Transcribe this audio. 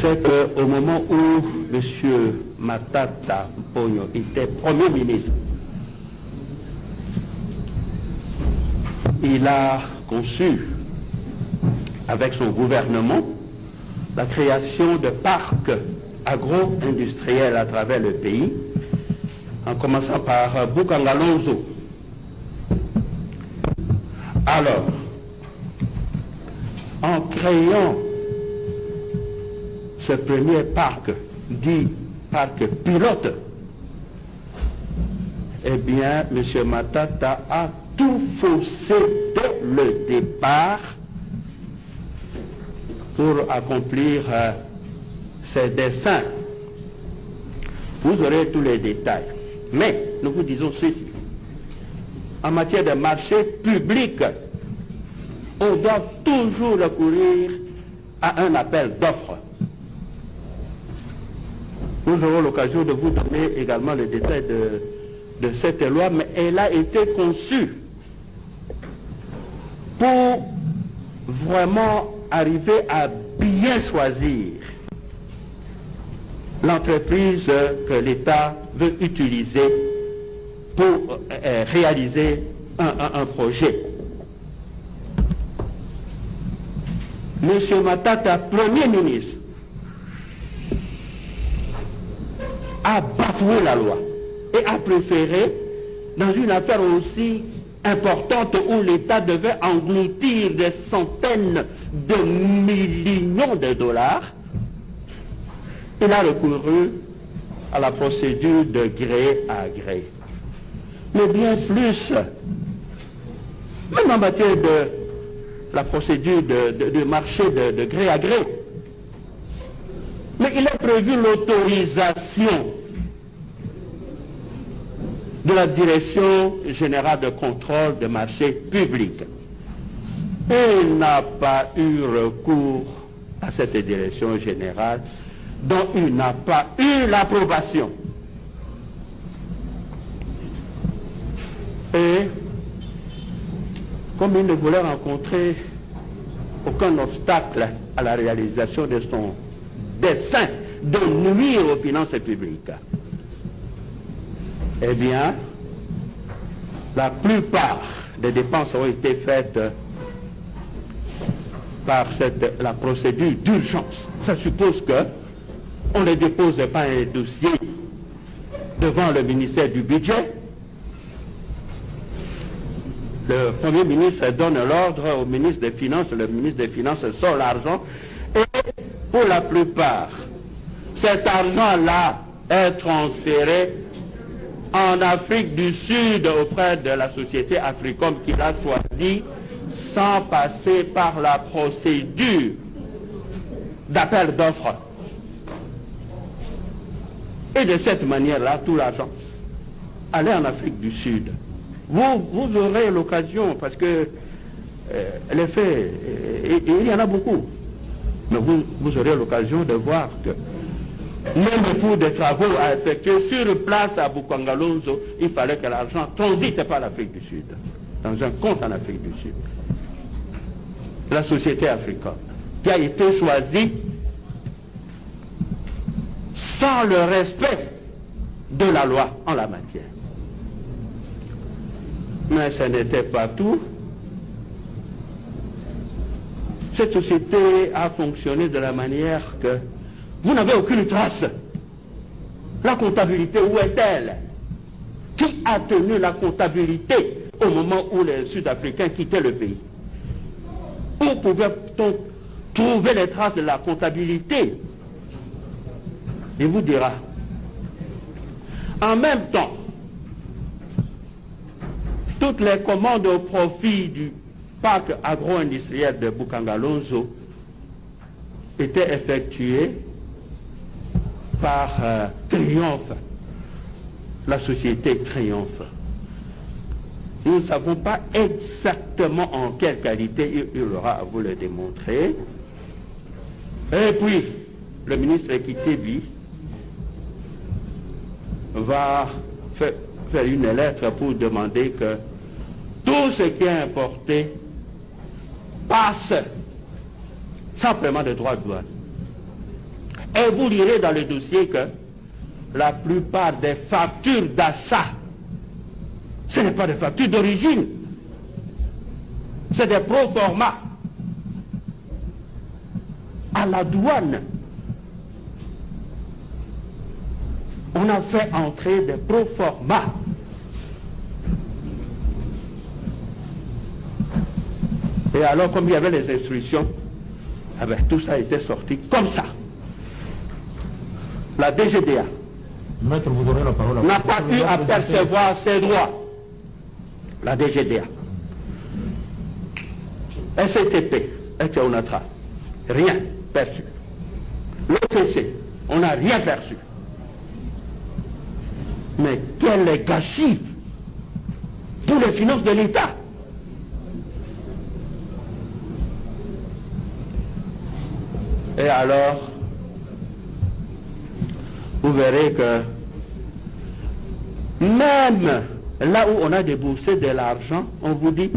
c'est qu'au moment où M. Matata Ponyo était Premier ministre, il a conçu avec son gouvernement la création de parcs agro-industriels à travers le pays, en commençant par Bukangalonzo. Alors, en créant ce premier parc, dit parc pilote, eh bien, M. Matata a tout faussé dès le départ pour accomplir ses desseins. Vous aurez tous les détails. Mais nous vous disons ceci. En matière de marché public, on doit toujours recourir à un appel d'offres. Nous aurons l'occasion de vous donner également le détail de cette loi, mais elle a été conçue pour vraiment arriver à bien choisir l'entreprise que l'État veut utiliser pour réaliser un projet. Monsieur Matata, Premier ministre, a bafoué la loi et a préféré, dans une affaire aussi importante où l'État devait engloutir des centaines de millions de dollars, il a recouru à la procédure de gré à gré. Mais bien plus, même en matière de la procédure de marché de gré à gré, mais il a prévu l'autorisation de la Direction générale de contrôle des marchés publics. Et il n'a pas eu recours à cette direction générale dont il n'a pas eu l'approbation. Et comme il ne voulait rencontrer aucun obstacle à la réalisation de son dessein de nuire aux finances publiques, eh bien, la plupart des dépenses ont été faites par la procédure d'urgence. Ça suppose qu'on ne dépose pas un dossier devant le ministère du Budget. Le Premier ministre donne l'ordre au ministre des Finances, le ministre des Finances sort l'argent, et pour la plupart, cet argent-là est transféré en Afrique du Sud auprès de la société Africom qu'il a choisi sans passer par la procédure d'appel d'offres. Et de cette manière-là, tout l'argent allait en Afrique du Sud. Vous aurez l'occasion, parce que les faits, il y en a beaucoup, mais vous aurez l'occasion de voir que même pour des travaux à effectuer sur place à Bukangalonzo, il fallait que l'argent transite par l'Afrique du Sud, dans un compte en Afrique du Sud. La société africaine, qui a été choisie sans le respect de la loi en la matière. Mais ce n'était pas tout. Cette société a fonctionné de la manière que vous n'avez aucune trace. La comptabilité, où est-elle? Qui a tenu la comptabilité au moment où les Sud-Africains quittaient le pays? Où pouvait-on trouver les traces de la comptabilité? Il vous dira. En même temps, toutes les commandes au profit du parc agro-industriel de Bukangalonzo étaient effectuées par Triomphe, la société Triomphe. Nous ne savons pas exactement en quelle qualité il aura à vous le démontrer. Et puis, le ministre Ekitebi va faire une lettre pour demander que tout ce qui est importé passe sans paiement de droits de douane. Et vous lirez dans le dossier que la plupart des factures d'achat, ce n'est pas des factures d'origine, c'est des pro-forma à la douane. On a fait entrer des pro-forma. Et alors, comme il y avait les instructions, eh bien, tout ça était sorti comme ça. La DGDA Maître, vous aurez la parole. n'a pas pu apercevoir ses droits. La DGDA. SCTP, Onatra, rien perçu. L'OTC, on n'a rien perçu. Mais quel gâchis pour les finances de l'État. Et alors, vous verrez que même là où on a déboursé de l'argent, on vous dit